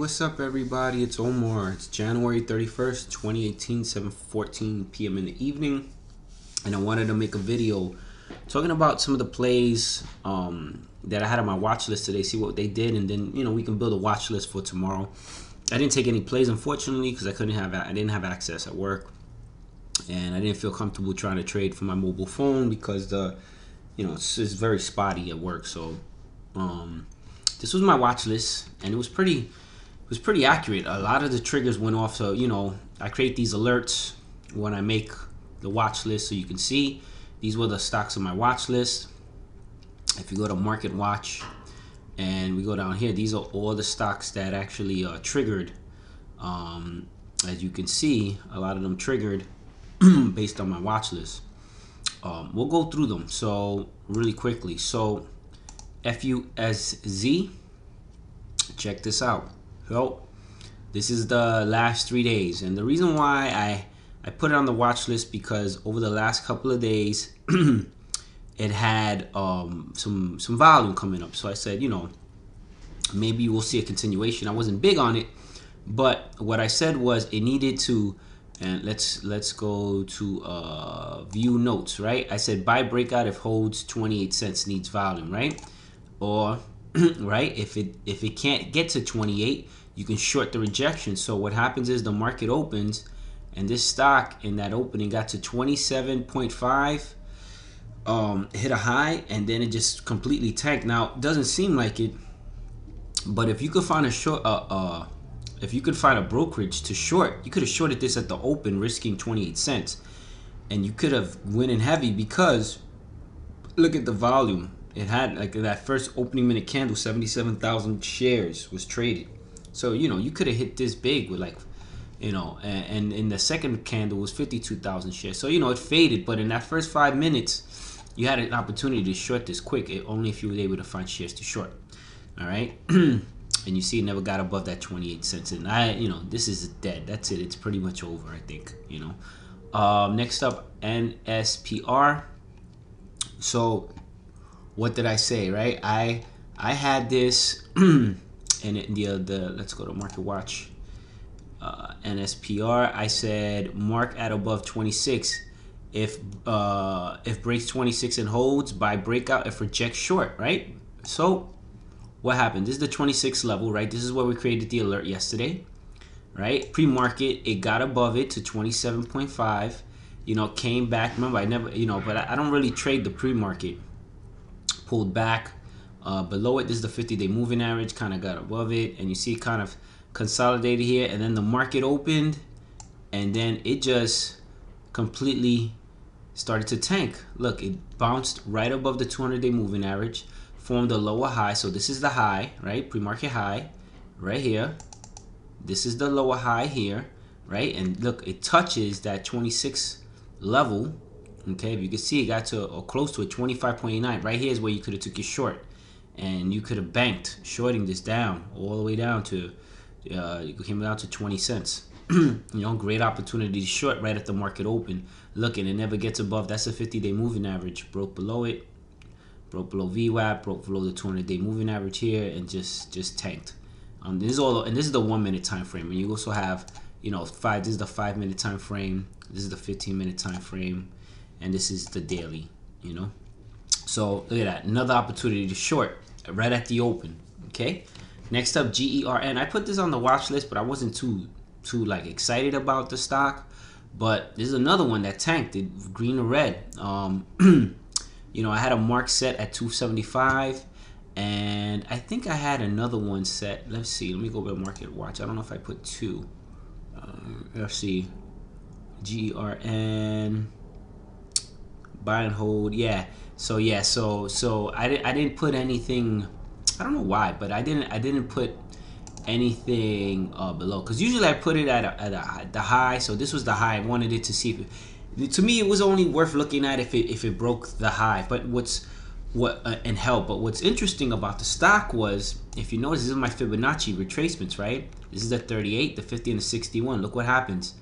What's up everybody? It's Omar. It's January 31st, 2018, 7:14 p.m. in the evening. And I wanted to make a video talking about some of the plays that I had on my watch list today, see what they did, and then we can build a watch list for tomorrow. I didn't take any plays unfortunately because I didn't have access at work, and I didn't feel comfortable trying to trade from my mobile phone because it's very spotty at work. So this was my watch list, and it was pretty accurate. A lot of the triggers went off. So I create these alerts when I make the watch list, so you can see these were the stocks on my watch list. If you go to Market Watch and we go down here, these are all the stocks that actually triggered. As you can see, a lot of them triggered based on my watch list. We'll go through them so really quickly. So FUSZ, check this out. So this is the last 3 days, and the reason why I put it on the watch list because over the last couple of days it had some volume coming up. So I said, maybe we'll see a continuation. I wasn't big on it, but what I said was it needed to, and let's go to view notes, right? I said buy breakout if holds 28 cents, needs volume, right? Or right, if it can't get to 28, you can short the rejection. So what happens is the market opens, and this stock in that opening got to 27.5, hit a high, and then it just completely tanked. Now it doesn't seem like it, but if you could find a short if you could find a brokerage to short, you could have shorted this at the open risking 28 cents, and you could have went in heavy because look at the volume. It had, like, that first opening minute candle, 77,000 shares was traded. So you could have hit this big with and in the second candle was 52,000 shares. So it faded, but in that first 5 minutes you had an opportunity to short this quick, only if you were able to find shares to short. All right. And you see it never got above that 28 cents, and this is dead. That's it. It's pretty much over, I think. Next up, NSPR. So what did I say, right? I had this and the let's go to Market Watch. NSPR, I said mark at above 26. If breaks 26 and holds, buy breakout. If rejects, short, right? So what happened? This is the 26 level, right? This is where we created the alert yesterday, right? Pre-market, it got above it to 27.5. Came back. Remember, I never, but I don't really trade the pre-market. Pulled back below it. This is the 50-day moving average, kind of got above it, and you see it kind of consolidated here, and then the market opened, and then it just completely started to tank. Look, it bounced right above the 200-day moving average, formed a lower high. So this is the high, right? Pre-market high right here. This is the lower high here, right? And look, it touches that 26 level. Okay, if you can see, it got to or close to a 25.89. Right here is where you could have took your short, and you could have banked shorting this down all the way down to you came down to 20 cents. Great opportunity to short right at the market open. Look, and it never gets above. That's a 50-day moving average. Broke below it, broke below VWAP, broke below the 200-day moving average here, and just tanked. This is the 1 minute time frame, and you also have this is the 5 minute time frame. This is the 15-minute time frame. And this is the daily, So look at that. Another opportunity to short right at the open. Okay. Next up, GERN. I put this on the watch list, but I wasn't too excited about the stock. But this is another one that tanked. It green or red. I had a mark set at 275, and I think I had another one set. Let's see. Let me go to Market Watch. I don't know if I put two. Let's see. GERN. Buy and hold, yeah. So I didn't put anything. I don't know why, but I didn't put anything below, because usually I put it at the high. So this was the high. I wanted it to see if to me it was only worth looking at if it broke the high. But and held. But what's interesting about the stock was, if you notice, this is my Fibonacci retracements, right? This is the 38, the 50, and the 61. Look what happens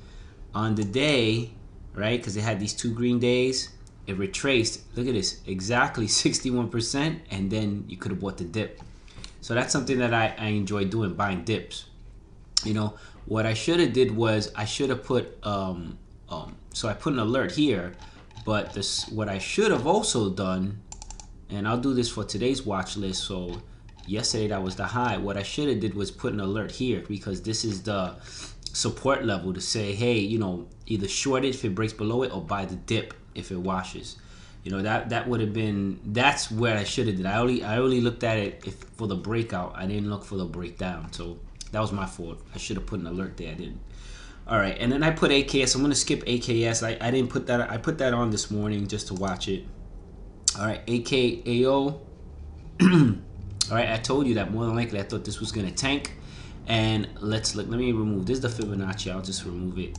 on the day, right? Because it had these 2 green days. It retraced, look at this, exactly 61%, and then you could have bought the dip. So that's something that I enjoy doing, buying dips. You know, what I should have did was I should have put so I put an alert here, but this, what I should have also done, and I'll do this for today's watch list. So yesterday that was the high. What I should have did was put an alert here, because this is the support level, to say, hey, you know, either short it if it breaks below it, or buy the dip if it washes. You know, that would have been, that's where I should have did. I only looked at it if for the breakout. I didn't look for the breakdown. So that was my fault. I should have put an alert there. I didn't. All right, and then I put AKS. I'm gonna skip AKS. I didn't put that. I put that on this morning just to watch it. All right, AKAO. All right, I told you that more than likely I thought this was gonna tank. And let's look. Let me remove this. Is the Fibonacci. I'll just remove it.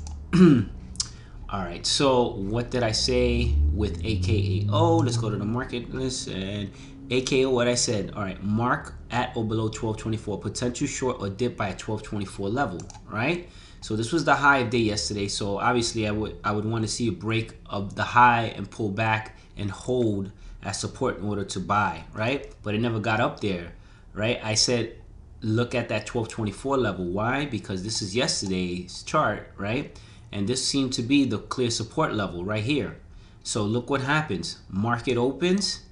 All right. So what did I say with AKAO? Let's go to the market list and AKO. What I said. All right. Mark at or below 1224. Potential short or dip by a 1224 level. Right. So this was the high of day yesterday. So obviously I would want to see a break of the high and pull back and hold as support in order to buy. Right. But it never got up there. Right. I said, look at that 1224 level. Why? Because this is yesterday's chart, right? And this seemed to be the clear support level right here. So look what happens. Market opens,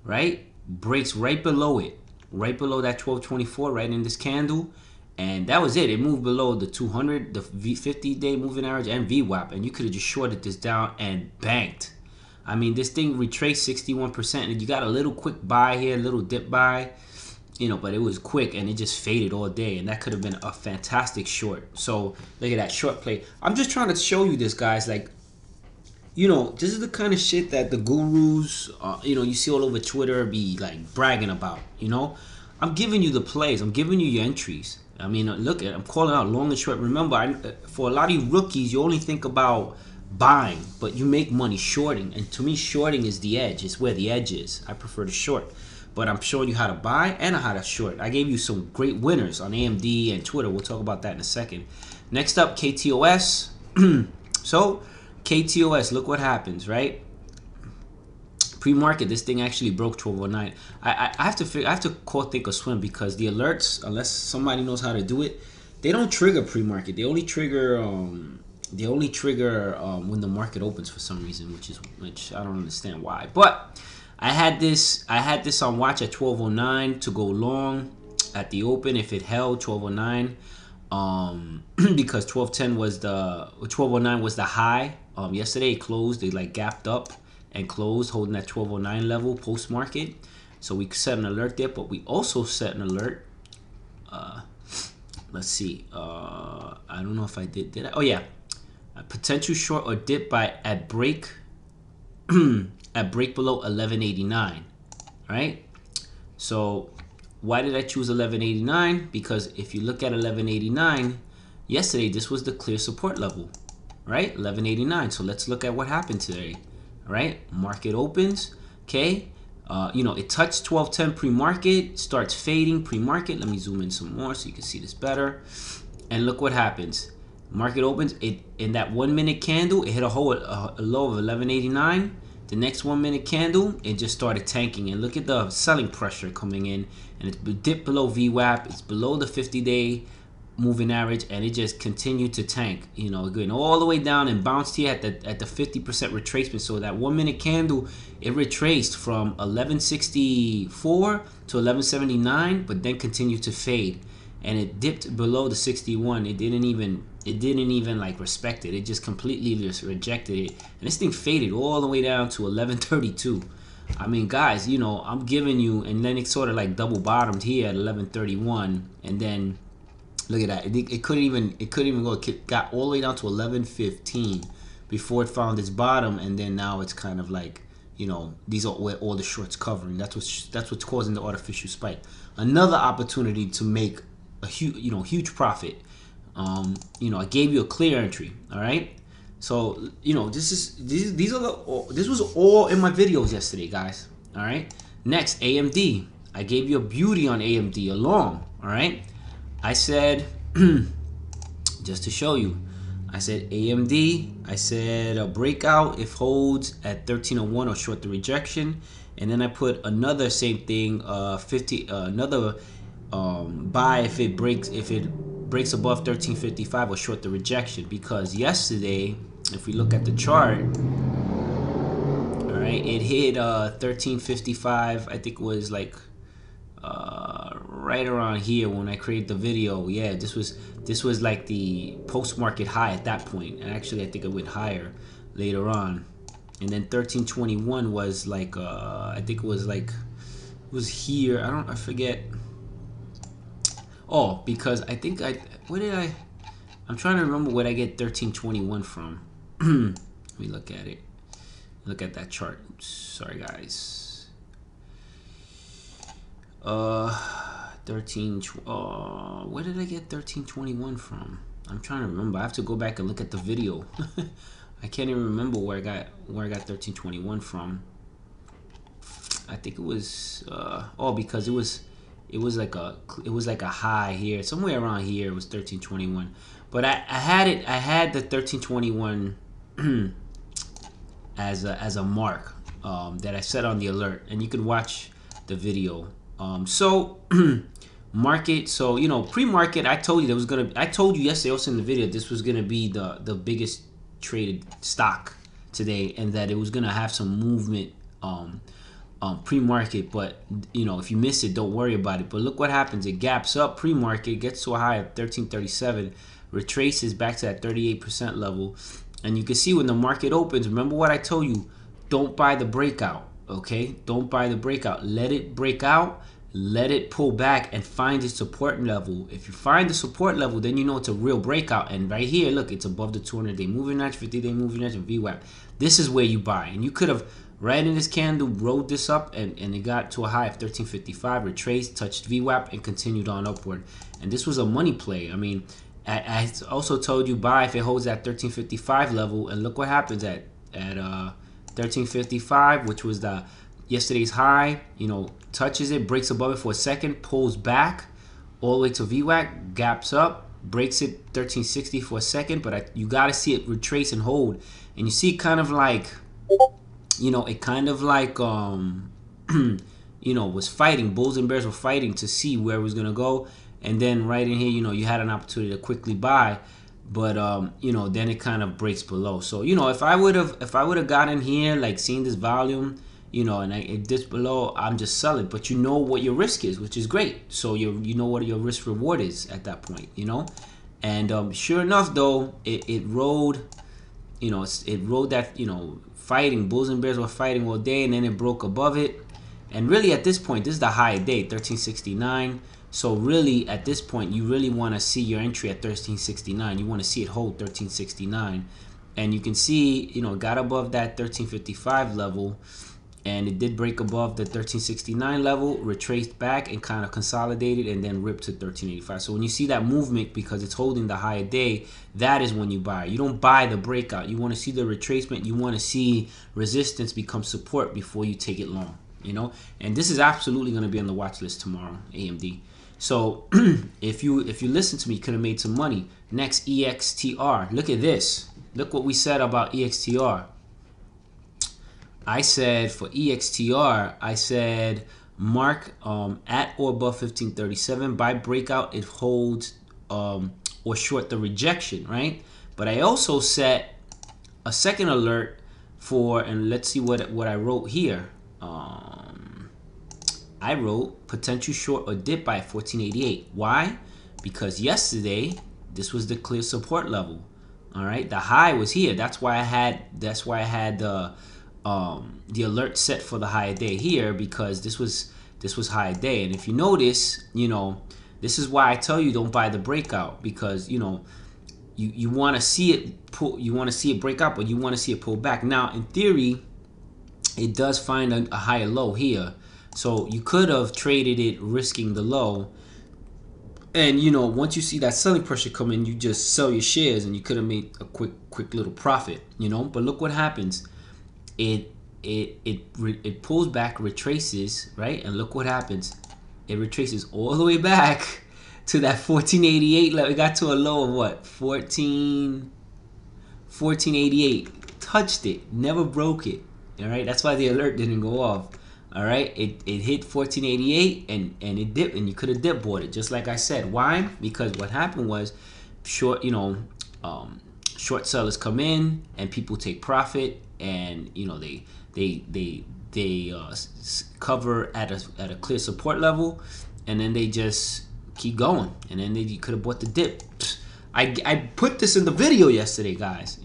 right? Breaks right below it, right below that 1224, right in this candle. And that was it. It moved below the 200, the 50-day moving average, and VWAP. And you could have just shorted this down and banked. I mean, this thing retraced 61%. And you got a little quick buy here, a little dip buy. You know, but it was quick and it just faded all day, and that could have been a fantastic short. So look at that short play. I'm just trying to show you this, guys. Like, you know, this is the kind of shit that the gurus, you know, you see all over Twitter be like bragging about. You know, I'm giving you the plays. I'm giving you your entries. I mean, look at, I'm calling out long and short. Remember, for a lot of you rookies, you only think about buying, but you make money shorting. And to me, shorting is the edge. It's where the edge is. I prefer to short. But I'm showing you how to buy and how to short. I gave you some great winners on AMD and Twitter. We'll talk about that in a second. Next up, KTOS. So, KTOS, look what happens, right? Pre-market, this thing actually broke 1209. I have to call think or swim, because the alerts, unless somebody knows how to do it, they don't trigger pre-market. They only trigger when the market opens for some reason, which I don't understand why. But I had this on watch at 1209 to go long at the open if it held 1209, because 1210 was the 1209 was the high. Yesterday it closed, they like gapped up and closed holding that 1209 level post market. So we set an alert there, but we also set an alert. Let's see. I don't know if I did I? Oh yeah, a potential short or dip by at break. At break below 1189, right? So why did I choose 1189? Because if you look at 1189 yesterday, this was the clear support level, right? 1189. So let's look at what happened today. All right, market opens, okay? You know, it touched 1210 pre-market, starts fading pre-market. Let me zoom in some more so you can see this better. And look what happens. Market opens, it in that 1 minute candle, it hit a low of 1189. The next 1 minute candle, it just started tanking. And look at the selling pressure coming in. And it's dipped below VWAP. It's below the 50-day moving average. And it just continued to tank. You know, going all the way down and bounced here at the 50% retracement. So that 1 minute candle, it retraced from 1164 to 1179. But then continued to fade. And it dipped below the 61. It didn't even like respect it. It just completely just rejected it. And this thing faded all the way down to 1132. I mean, guys, you know, I'm giving you, and then it sort of like double bottomed here at 1131, and then look at that. It couldn't even go. It got all the way down to 1115 before it found its bottom, and then now it's kind of like, you know, these are where all the shorts covering. That's what's causing the artificial spike. Another opportunity to make a huge profit. You know, I gave you a clear entry. All right. So, you know, this was all in my videos yesterday, guys. All right. Next, AMD. I gave you a beauty on AMD along. All right. I said, just to show you, I said AMD. I said a breakout if holds at 1301 or short the rejection, and then I put another same thing, another buy if it breaks above 1355 or short the rejection, because yesterday, if we look at the chart, all right, it hit 1355. I think it was like right around here when I created the video. Yeah, this was like the post-market high at that point, and actually I think it went higher later on. And then 1321 was like I think it was like, it was here. I forget. Oh, because I think I'm trying to remember where I get 1321 from. Let me look at it. Look at that chart. Oops, sorry guys. 13. Where did I get 1321 from? I'm trying to remember. I have to go back and look at the video. I can't even remember where I got 1321 from. I think it was because it was like a high here, somewhere around here. It was 1321, but I had the 1321 as a mark that I set on the alert, and you could watch the video. So market, so you know, pre-market, I told you I told you yesterday also in the video, this was gonna be the biggest traded stock today, and that it was gonna have some movement pre-market. But you know, if you miss it, don't worry about it. But look what happens. It gaps up pre-market, gets to a high of 1337, retraces back to that 38% level, and you can see when the market opens, remember what I told you, don't buy the breakout. Okay, don't buy the breakout. Let it break out, let it pull back and find its support level. If you find the support level, then you know it's a real breakout. And right here, look, it's above the 200-day moving average, 50-day moving average, and VWAP. This is where you buy. And you could have, right in this candle, rode this up, and it got to a high of 1355, retraced, touched VWAP, and continued on upward. And this was a money play. I mean, I also told you buy if it holds that 1355 level, and look what happens at 1355, which was the yesterday's high. You know, touches it, breaks above it for a second, pulls back all the way to VWAP, gaps up, breaks it 1360 for a second, but you got to see it retrace and hold. And you see kind of like, you know, it kind of like you know, was fighting, bulls and bears were fighting to see where it was gonna go. And then right in here, you know, you had an opportunity to quickly buy, but you know, then it kind of breaks below. So you know, if I would have gotten here, like seeing this volume, you know, and it dips below, I'm just selling. But you know what your risk is, which is great. So you know what your risk reward is at that point, you know. And sure enough, though, it rode, you know, it rode that, you know, fighting, bulls and bears were fighting all day, and then it broke above it. And really at this point, this is the high day, 1369. So really at this point, you really want to see your entry at 1369. You want to see it hold 1369. And you can see, you know, it got above that 1355 level, and it did break above the 1369 level, retraced back and kind of consolidated, and then ripped to 1385. So when you see that movement, because it's holding the higher day, that is when you buy. You don't buy the breakout. You want to see the retracement. You want to see resistance become support before you take it long, you know. And this is absolutely going to be on the watch list tomorrow, AMD. So if you listen to me, you could have made some money. Next, EXTR. Look at this. Look what we said about EXTR. I said for EXTR, I said mark at or above 1537. By breakout, it holds or short the rejection, right? But I also set a second alert for, and let's see what I wrote here. I wrote potential short or dip by 1488. Why? Because yesterday this was the clear support level. All right, the high was here. That's why I had the alert set for the higher day here, because this was high day. And if you notice, you know, this is why I tell you don't buy the breakout, because you know you want to see it pull, you want to see it break out, but you want to see it pull back. Now in theory, it does find a higher low here, so you could have traded it risking the low. And you know, once you see that selling pressure come in, you just sell your shares, and you could have made a quick little profit, you know. But look what happens. It pulls back, retraces, right? And look what happens. It retraces all the way back to that 1488 level. It got to a low of what? 1488. Touched it, never broke it. All right, that's why the alert didn't go off. All right, it hit 1488 and it dipped, and you could have dip bought it just like I said. Why? Because what happened was short, short sellers come in and people take profit, and they cover at a clear support level, and then they just keep going, and then you could have bought the dip. I put this in the video yesterday, guys.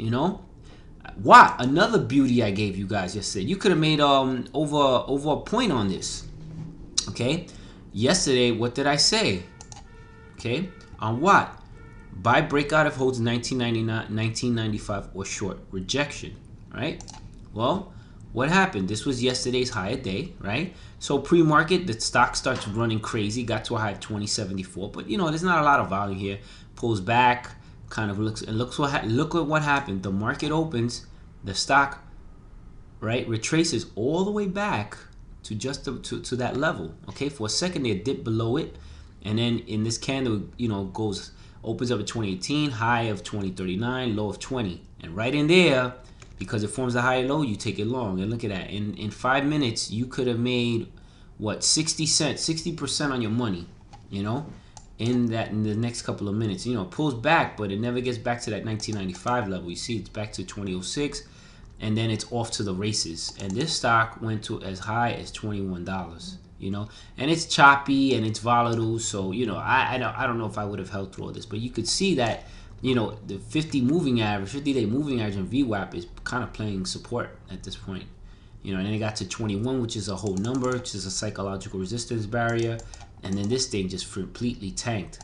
What another beauty I gave you guys yesterday. You could have made over a point on this. Okay, yesterday what did I say? Okay, on what? Buy breakout if holds 1999, 1995 or short rejection. Right? Well, what happened? This was yesterday's higher day, right? So pre-market, the stock starts running crazy, got to a high of 2074, but there's not a lot of volume here. Pulls back, kind of looks, and look at what happened. The market opens, the stock, right, retraces all the way back to just to that level. Okay, for a second they dip below it, and then in this candle, opens up at 2018, high of 2039, low of 20, and right in there, because it forms a higher low, you take it long. And look at that. In 5 minutes, you could have made what, 60 cents, 60% on your money, in the next couple of minutes. It pulls back, but it never gets back to that 1995 level. You see, it's back to 2006, and then it's off to the races. And this stock went to as high as $21. And it's choppy and it's volatile. So I don't know if I would have held through all this, but you could see that. The 50-day moving average and VWAP is kind of playing support at this point. And then it got to 21, which is a whole number, which is a psychological resistance barrier. And then this thing just completely tanked.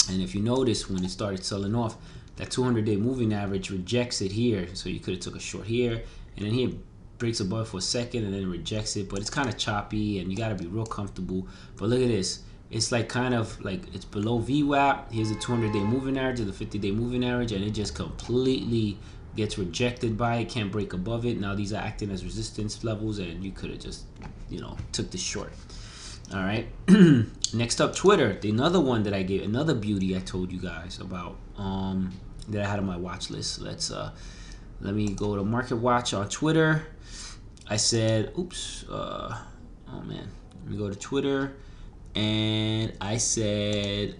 And if you notice, when it started selling off, that 200-day moving average rejects it here. So you could have took a short here, and then here breaks above for a second, and then it rejects it. But it's kind of choppy, and you got to be real comfortable. But look at this. It's like kind of like it's below VWAP. Here's the 200-day moving average or the 50-day moving average, and it just completely gets rejected by it. Can't break above it. Now these are acting as resistance levels, and you could have just took the short. All right. Next up, Twitter. Another one that I gave, another beauty I told you guys about that I had on my watch list. Let me go to Market Watch on Twitter. I said, oops. Oh man. Let me go to Twitter. And I said,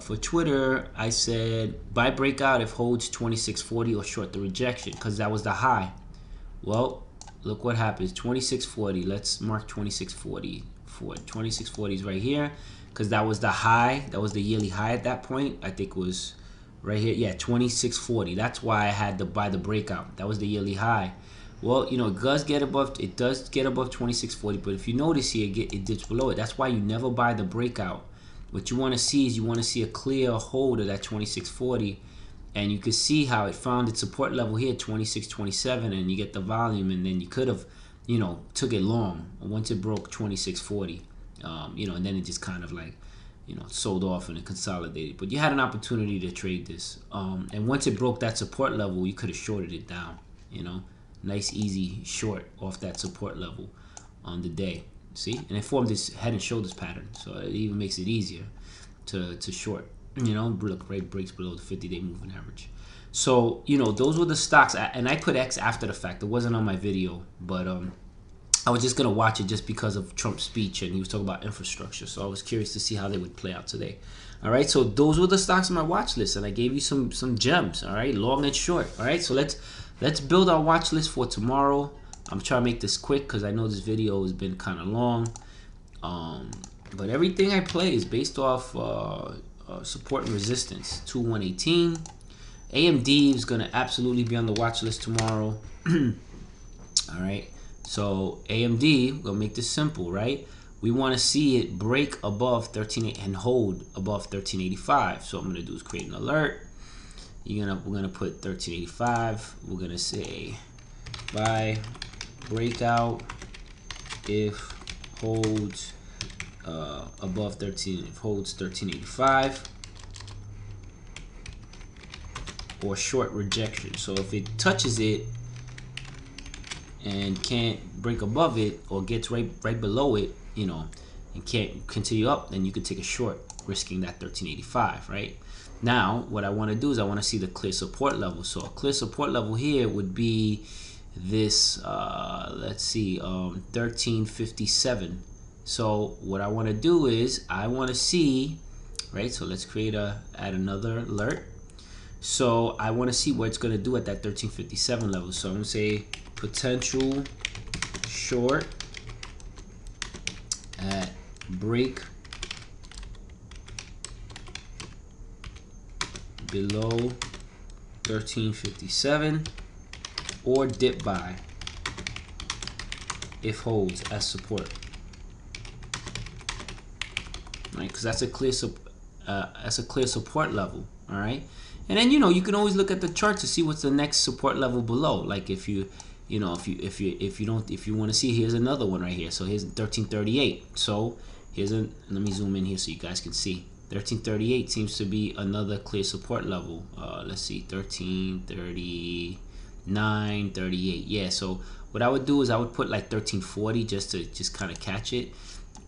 for Twitter, I said, buy breakout if holds 2640 or short the rejection, because that was the high. Well, look what happens. 2640. Let's mark 2640. 2640 is right here, because that was the high. That was the yearly high at that point. I think it was right here. Yeah, 2640. That's why I had to buy the breakout. That was the yearly high. Well, it does get above 2640, but if you notice here, it dips below it. That's why you never buy the breakout. What you want to see is a clear hold of that 2640, and you can see how it found its support level here, 2627, and you get the volume, and then you could have, took it long once it broke 2640, and then it just kind of like, sold off and it consolidated. But you had an opportunity to trade this, and once it broke that support level, you could have shorted it down, Nice easy short off that support level on the day. See, and it formed this head and shoulders pattern, so it even makes it easier to short. Look, right, breaks below the 50-day moving average. So those were the stocks, and I put X after the fact. It wasn't on my video, but I was just gonna watch it just because of Trump's speech, and he was talking about infrastructure. So I was curious to see how they would play out today. All right, so those were the stocks on my watch list, and I gave you some gems. All right, long and short. All right, so let's build our watch list for tomorrow. I'm trying to make this quick because I know this video has been kind of long. But everything I play is based off support and resistance. 2118. AMD is going to absolutely be on the watch list tomorrow. All right. So AMD, we'll make this simple, right? We want to see it break above 13 and hold above 1385. So what I'm going to do is create an alert. We're gonna put 1385. We're gonna say buy breakout if holds above 13, if holds 1385, or short rejection. So if it touches it and can't break above it, or gets right below it, and can't continue up, then you could take a short, risking that 1385, right? Now, what I want to do is I want to see the clear support level. So a clear support level here would be this let's see, 1357. So what I want to do is I want to see, right? So let's add another alert. So I want to see what it's going to do at that 1357 level. So I'm going to say potential short at break below 1357 or dip buy if holds as support, right? Because that's a clear support level. All right, and then you can always look at the chart to see what's the next support level below. Like if you want to see, here's another one right here. So here's 1338. So let me zoom in here so you guys can see. 1338 seems to be another clear support level. Let's see, 1339, 38. Yeah, so what I would do is I would put like 1340 just to kind of catch it.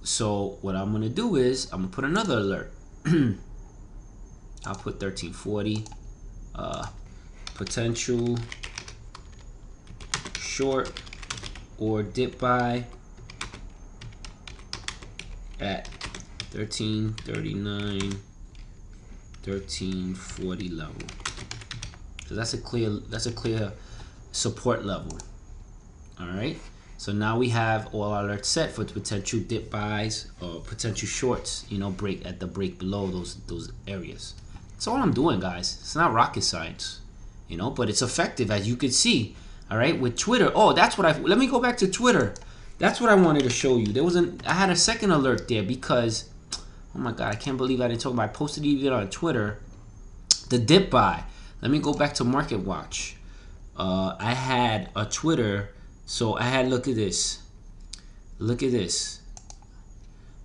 So what I'm gonna do is I'm gonna put another alert. I'll put 1340, potential short or dip buy at 1339, 1340 level. So that's a clear support level. All right. So now we have all our alerts set for potential dip buys or potential shorts. Break at the break below those areas. That's all I'm doing, guys. It's not rocket science, but it's effective, as you can see. All right, with Twitter. Oh, that's what let me go back to Twitter. That's what I wanted to show you. I had a second alert there because, oh my God, I can't believe I didn't talk about it. I posted it even on Twitter. The dip buy. Let me go back to Market Watch. I had a Twitter, so I had, look at this. Look at this.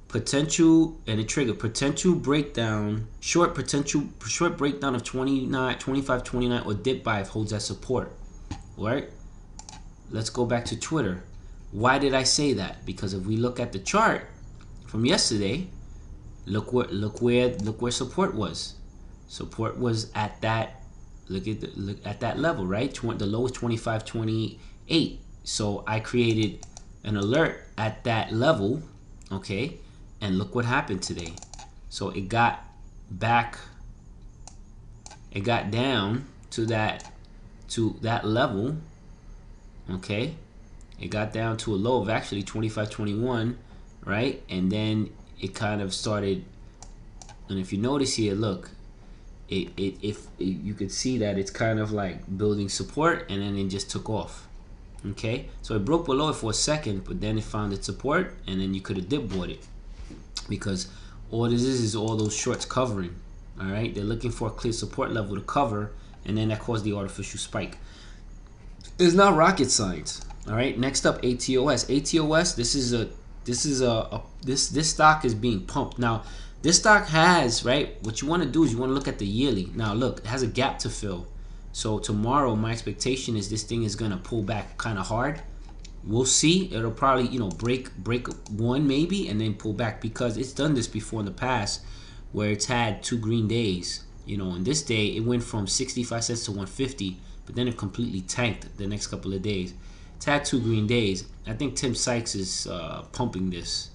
Potential, and it triggered potential breakdown, short breakdown of 25, 29, or dip buy if holds that support. All right. Let's go back to Twitter. Why did I say that? Because if we look at the chart from yesterday, look where support was. Support was at that. Look at that level, right? The low is 25.28. So I created an alert at that level, okay? And look what happened today. So it got back. It got down to that level, okay? It got down to a low of actually 25.21, right? And then it kind of started, and if you notice here, look, you could see that it's kind of like building support, and then it just took off. Okay, so it broke below it for a second, but then it found its support, and then you could have dip bought it, because all this is all those shorts covering. All right, they're looking for a clear support level to cover, and then that caused the artificial spike. It's not rocket science. All right, next up, ATOS. ATOS, this stock is being pumped. Now, this stock has, right, what you want to do is you want to look at the yearly. Now, look, it has a gap to fill. So tomorrow, my expectation is this thing is going to pull back kind of hard. We'll see. It'll probably, break one maybe and then pull back, because it's done this before in the past where it's had 2 green days. On this day, it went from 65 cents to 150, but then it completely tanked the next couple of days. It's had 2 green days. I think Tim Sykes is pumping this.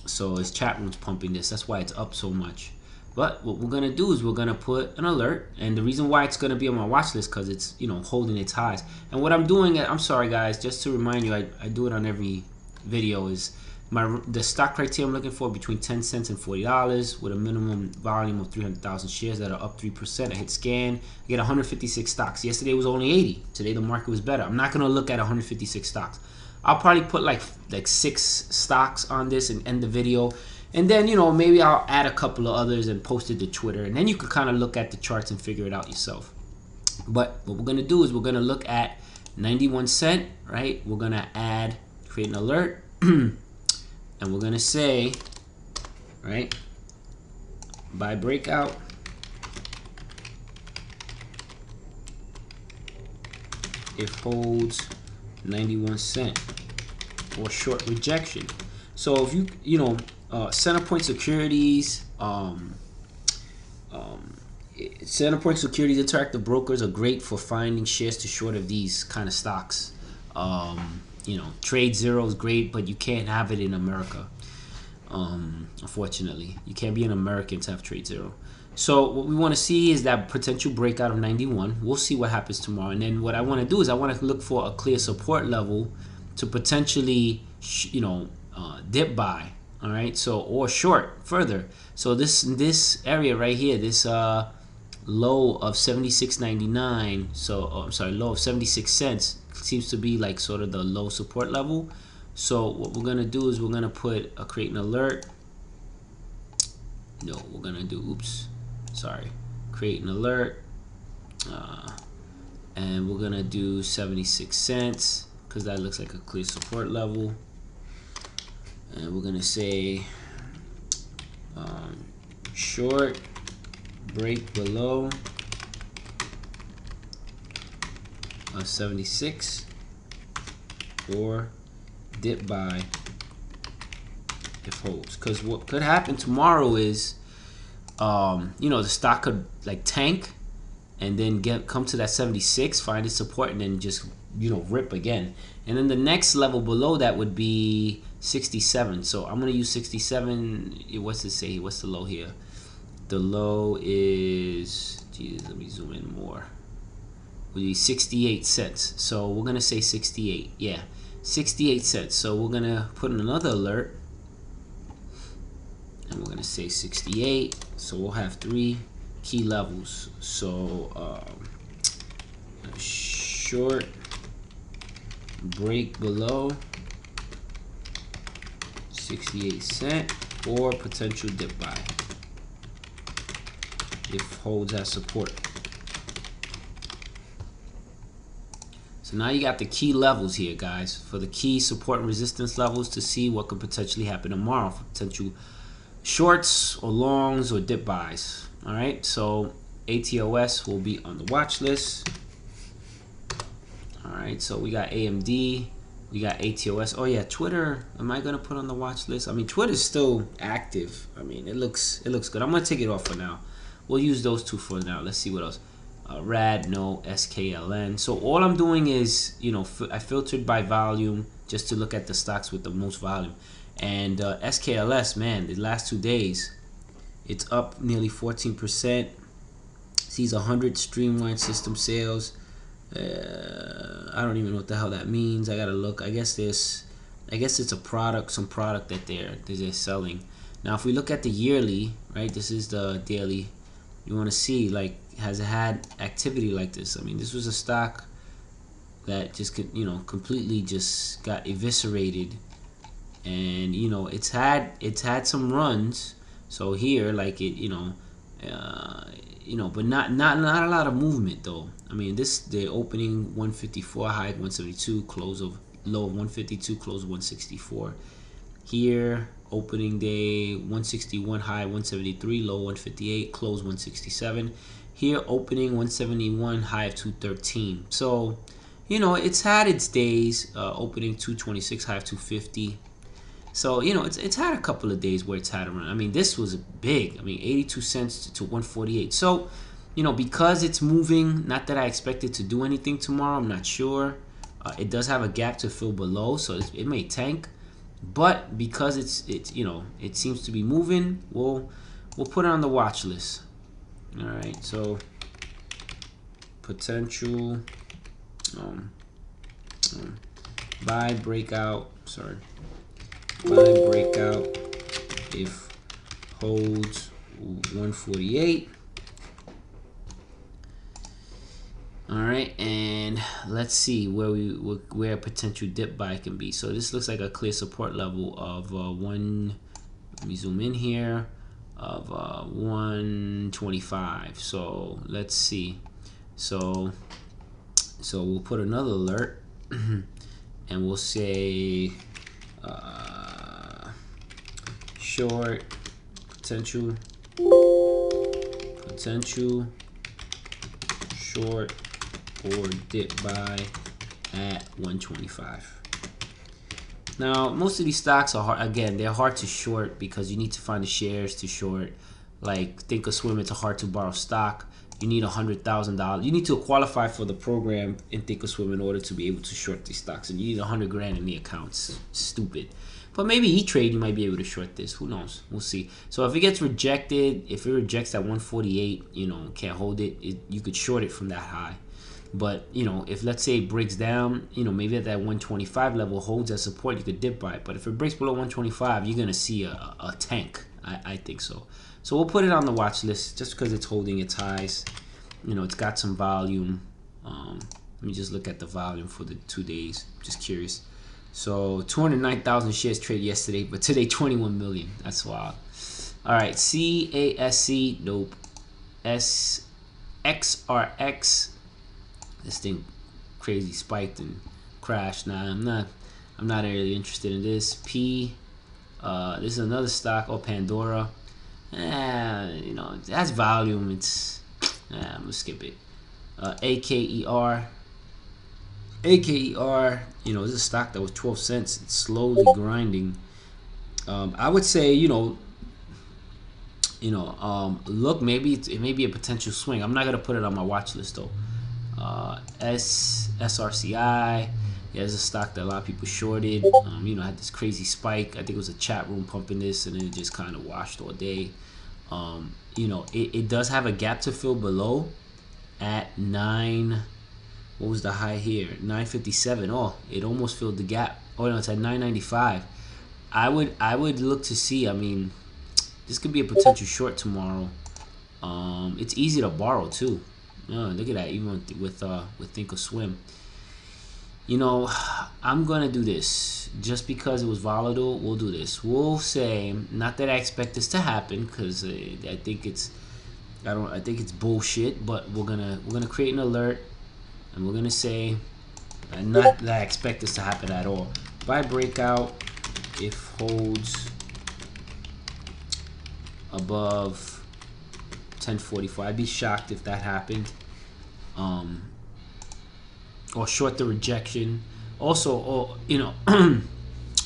So his chat room's pumping this. That's why it's up so much. But what we're going to do is we're going to put an alert. And the reason why it's going to be on my watch list, because it's, holding its highs. And what I'm doing, I'm sorry, guys, just to remind you, I do it on every video, is the stock criteria I'm looking for between 10 cents and $40 with a minimum volume of 300,000 shares that are up 3%. I hit scan. I get 156 stocks. Yesterday was only 80. Today the market was better. I'm not going to look at 156 stocks. I'll probably put like 6 stocks on this and end the video. And then, maybe I'll add a couple of others and post it to Twitter. And then you can kind of look at the charts and figure it out yourself. But what we're going to do is we're going to look at 91 cent, right? We're going to create an alert. And we're going to say, right, buy breakout. If holds 91 cent or short rejection. So if Centerpoint Securities, Centerpoint Securities Interactive Brokers are great for finding shares to short of these kind of stocks. You know, trade zero is great, but you can't have it in America. Unfortunately, you can't be an American to have trade zero. So what we want to see is that potential breakout of 91. We'll see what happens tomorrow. And then what I want to do is I want to look for a clear support level to potentially, you know, dip buy. All right. So, or short further. So this area right here, this low of 76.99. So I'm sorry, low of 76 cents seems to be like sort of the low support level. So what we're gonna do is we're gonna create an alert. No, we're gonna do, oops, sorry, create an alert, and we're gonna do 76 cents because that looks like a clear support level. And we're gonna say short break below 76 or dip buy if holds. Because what could happen tomorrow is you know, the stock could like tank and then come to that 76, find its support, and then just, you know, rip again. And then the next level below that would be 67. So I'm gonna use 67. What's it say? What's the low here? The low is, geez, let me zoom in more. Would be 68 cents. So we're gonna say 68. Yeah, 68 cents. So we're gonna put in another alert, and we're gonna say 68. So we'll have 3 key levels. So short break below 68 cent or potential dip buy if holds as support. So now you got the key levels here, guys, for the key support and resistance levels to see what could potentially happen tomorrow for potential shorts or longs or dip buys. All right, so ATOS will be on the watch list. All right, so we got AMD, we got ATOS. Oh yeah, Twitter, am I gonna put on the watch list? I mean, Twitter's still active. I mean, it looks good. I'm gonna take it off for now. We'll use those two for now. Let's see what else. RAD, no, SKLN. So all I'm doing is, you know, I filtered by volume just to look at the stocks with the most volume. And SKLS, man, the last 2 days, it's up nearly 14%. Sees 100 streamlined system sales. I don't even know what the hell that means. I gotta look. I guess it's a product, some product that they're selling. Now, if we look at the yearly, right? This is the daily. You want to see, like, has it had activity like this? I mean, this was a stock that just, you know, completely just got eviscerated, and you know, it's had some runs. So here, like, it, you know, but not a lot of movement though. I mean, the opening 154, high 172, close of low of 152, close of 164. Here, opening day 161, high 173, low 158, close 167. Here, opening 171, high of 213. So, you know, it's had its days. Opening 226, high of 250. So, you know, it's had a couple of days where it's had a run. I mean, this was big. I mean, 82 cents to 148. So, you know, because it's moving, not that I expect it to do anything tomorrow, I'm not sure. It does have a gap to fill below, so it may tank. But because it's you know, it seems to be moving, we'll put it on the watch list. All right, so potential buy breakout. Sorry, buy breakout if holds 148. All right, and let's see where a potential dip buy can be. So this looks like a clear support level of one. Let me zoom in here, of 125. So let's see. So we'll put another alert, and we'll say short potential short or dip buy at 125. Now, most of these stocks are hard, again, they're hard to short because you need to find the shares to short. like Thinkorswim, it's a hard to borrow stock. You need $100,000. You need to qualify for the program in Thinkorswim in order to be able to short these stocks, and you need 100 grand in the accounts. Stupid. But maybe E-Trade, you might be able to short this. Who knows? We'll see. So if it gets rejected, if it rejects at 148, you know, can't hold it, you could short it from that high. But, you know, if let's say it breaks down, you know, maybe at that 125 level holds as support, you could dip by it. But if it breaks below 125, you're going to see a tank. I think so. So we'll put it on the watch list just because it's holding its highs. You know, it's got some volume. Let me just look at the volume for the 2 days. Just curious. So 209,000 shares traded yesterday, but today 21 million. That's wild. All right, CASC, nope. XRX, this thing crazy spiked and crashed. Nah, I'm not really interested in this. This is another stock. Oh, Pandora. You know, it has volume. I'm gonna skip it. AKER. AKER, you know, this is a stock that was 12 cents. It's slowly grinding. I would say, look, maybe it may be a potential swing. I'm not gonna put it on my watch list though. SRCI, yeah, it's a stock that a lot of people shorted. You know, had this crazy spike. I think it was a chat room pumping this, and then it just kind of washed all day. You know, it does have a gap to fill below at 9. What was the high here? 957. Oh, it almost filled the gap. Oh no, it's at 995. I would look to see. I mean, this could be a potential short tomorrow. It's easy to borrow too. Look at that, even with Thinkorswim. You know, I'm gonna do this just because it was volatile. We'll do this. We'll say, not that I expect this to happen, because I think it's bullshit. But we're gonna create an alert. And we're going to say, not that I expect this to happen at all. Buy breakout if holds above 1044. I'd be shocked if that happened. Or short the rejection. Also, or, you know,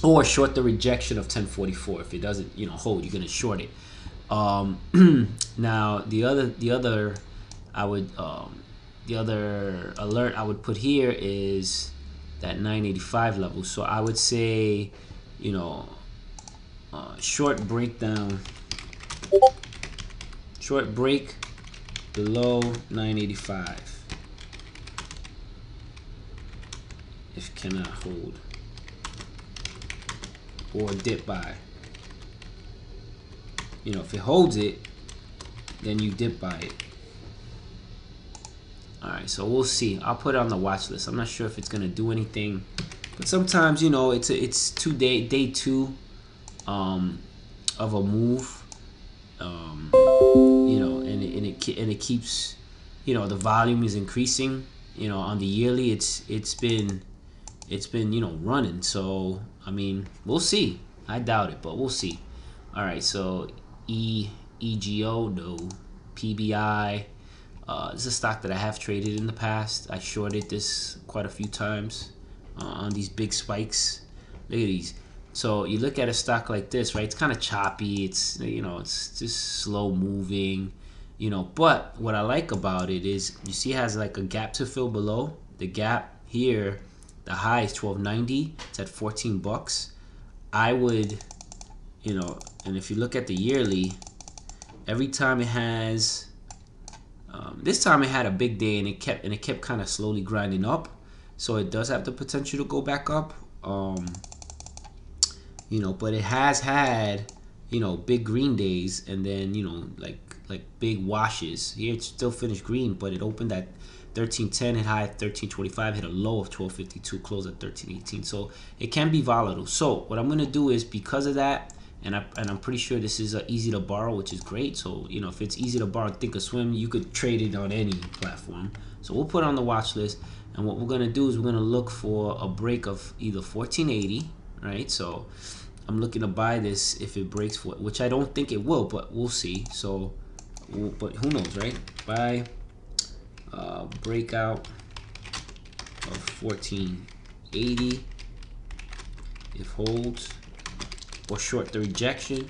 or short the rejection of 1044. If it doesn't, you know, hold, you're going to short it. Now, the other alert I would put here is that 985 level. So I would say, you know, short breakdown, short break below 985 if cannot hold, or dip buy. You know, if it holds it, then you dip buy it. Alright, so we'll see. I'll put it on the watch list. I'm not sure if it's gonna do anything, but sometimes, you know, it's day two of a move. You know, and it keeps, you know, the volume is increasing. You know, on the yearly, it's been you know, running. So I mean, we'll see. I doubt it, but we'll see. Alright, so EGO, no. PBI. This is a stock that I have traded in the past. I shorted this quite a few times on these big spikes. Look at these. So you look at a stock like this, right? It's kind of choppy. It's, you know, it's just slow moving, you know. But what I like about it is, you see, it has like a gap to fill below. The gap here, the high is 1290. It's at 14 bucks. I would, you know, and if you look at the yearly, every time it has. This time it had a big day, and it kept kind of slowly grinding up, so it does have the potential to go back up. You know, but it has had, you know, big green days, and then, you know, like big washes. Here it's still finished green, but it opened at 1310, hit high at 1325, hit a low of 1252, closed at 1318. So it can be volatile. So what I'm gonna do is, because of that, and I'm pretty sure this is easy to borrow, which is great. So, you know, if it's easy to borrow Thinkorswim, you could trade it on any platform. So we'll put it on the watch list, and what we're gonna do is we're gonna look for a break of either 1480, right? So I'm looking to buy this if it breaks for it, which I don't think it will, but we'll see. So, but who knows, right? Buy breakout of 1480 if holds, or short the rejection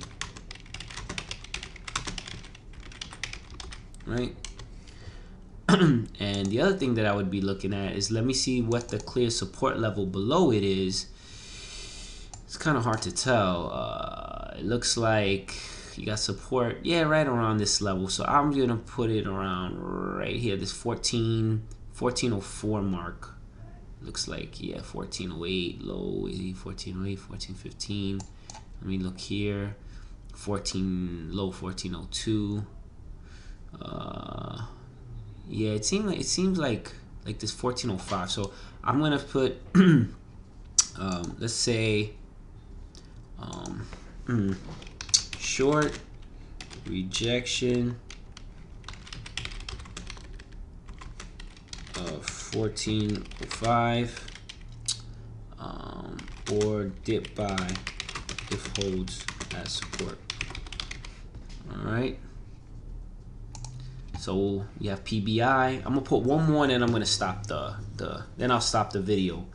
right? And the other thing that I would be looking at is, let me see what the clear support level below it is. It's kind of hard to tell. It looks like you got support, yeah, right around this level. So I'm gonna put it around right here, this 1404 mark. Looks like, yeah, 1408 low, 1408, 1415. Let me look here, 14 low, 1402. Yeah, it seems like this 1405. So I'm gonna put let's say short rejection of 1405 or dip buy if holds as support. All right. So you have PBI. I'm gonna put one more, and then I'm gonna stop then I'll stop the video.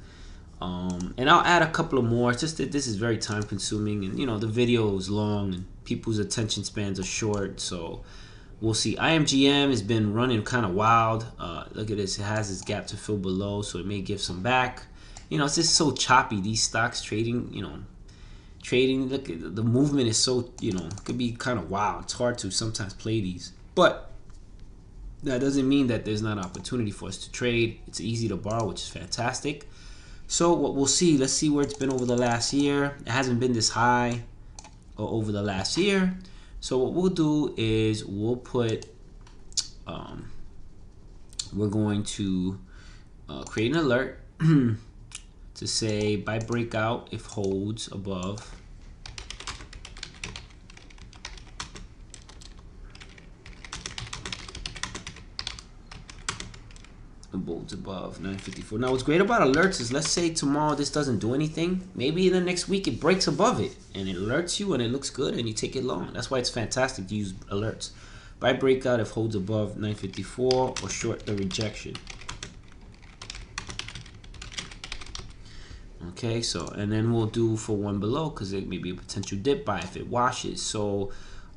And I'll add a couple of more. It's just that this is very time consuming, and you know the video is long and people's attention spans are short. So we'll see. IMGM has been running kind of wild. Look at this. It has this gap to fill below, so it may give some back. You know, it's just so choppy. These stocks trading, you know, look at the movement is so, you know, it could be kind of wild. It's hard to sometimes play these, but that doesn't mean that there's not opportunity for us to trade. It's easy to borrow, which is fantastic. So what we'll see, let's see where it's been over the last year. It hasn't been this high over the last year. So what we'll do is we'll put, we're going to create an alert to say buy breakout if holds above above 954. Now what's great about alerts is, let's say tomorrow this doesn't do anything, maybe in the next week it breaks above it and it alerts you and it looks good and you take it long. That's why it's fantastic to use alerts. Buy breakout if holds above 954 or short the rejection. Okay, so and then we'll do for one below because it may be a potential dip buy if it washes. So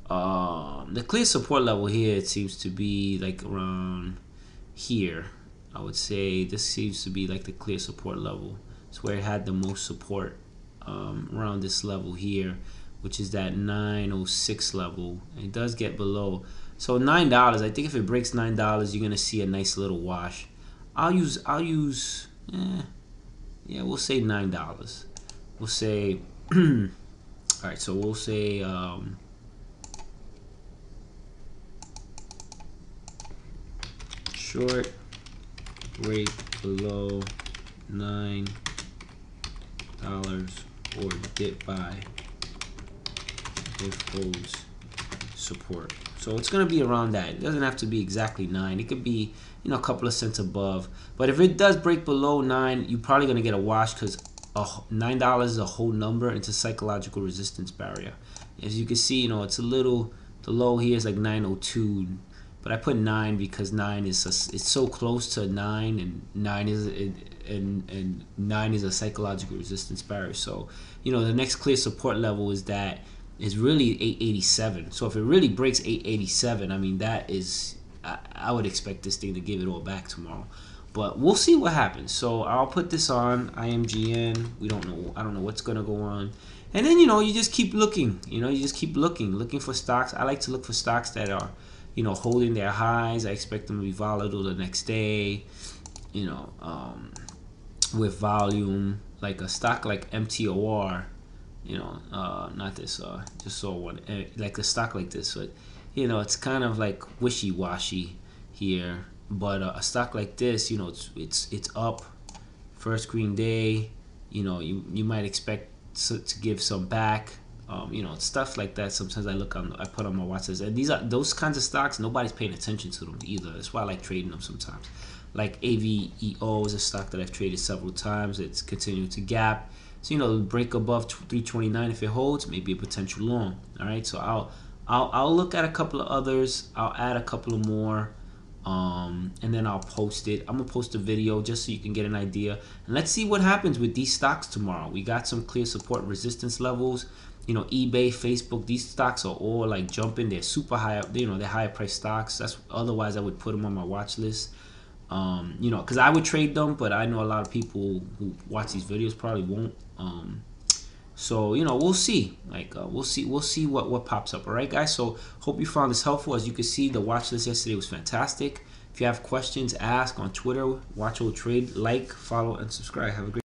the clear support level here, it seems to be like around here. I would say this seems to be like the clear support level. It's where it had the most support, around this level here, which is that 906 level. And it does get below. So $9, I think if it breaks $9, you're gonna see a nice little wash. I'll use yeah, we'll say $9. We'll say all right, so we'll say short break below $9 or dip buy if holds support. So it's gonna be around that. It doesn't have to be exactly 9. It could be, you know, a couple of cents above. But if it does break below 9, you're probably gonna get a wash because $9 is a whole number. It's a psychological resistance barrier. As you can see, you know, it's a little, the low here is like 902. But I put 9 because 9 is it's so close to 9, and 9 is a psychological resistance barrier. So, you know, the next clear support level is really 887. So if it really breaks 887, I mean, that is, I would expect this thing to give it all back tomorrow. But we'll see what happens. So I'll put this on IMGN. We don't know. I don't know what's gonna go on. And then, you know, you just keep looking. You know, you just keep looking for stocks. I like to look for stocks that are, you know, holding their highs. I expect them to be volatile the next day, you know, with volume, like a stock like MTOR, you know, not this, just saw one, like a stock like this. But, you know, it's kind of like wishy-washy here. But a stock like this, you know, it's up, first green day, you know, you might expect to give some back. You know, stuff like that. Sometimes I put on my watch list, and those kinds of stocks. Nobody's paying attention to them either. That's why I like trading them sometimes. Like AVEO is a stock that I've traded several times. It's continuing to gap. So, you know, break above 329 if it holds, maybe a potential long. All right. So I'll look at a couple of others. I'll add a couple of more. And then I'll post it. I'm gonna post a video just so you can get an idea. And let's see what happens with these stocks tomorrow. We got some clear support resistance levels. you know, eBay, Facebook, these stocks are all like jumping. They're super high up. You know, they're higher price stocks. That's otherwise I would put them on my watch list. You know, because I would trade them, but I know a lot of people who watch these videos probably won't. So you know, we'll see. Like we'll see what pops up. All right, guys. So hope you found this helpful. As you can see, the watch list yesterday was fantastic. If you have questions, ask on Twitter. Watchotrade. Like, follow, and subscribe. Have a great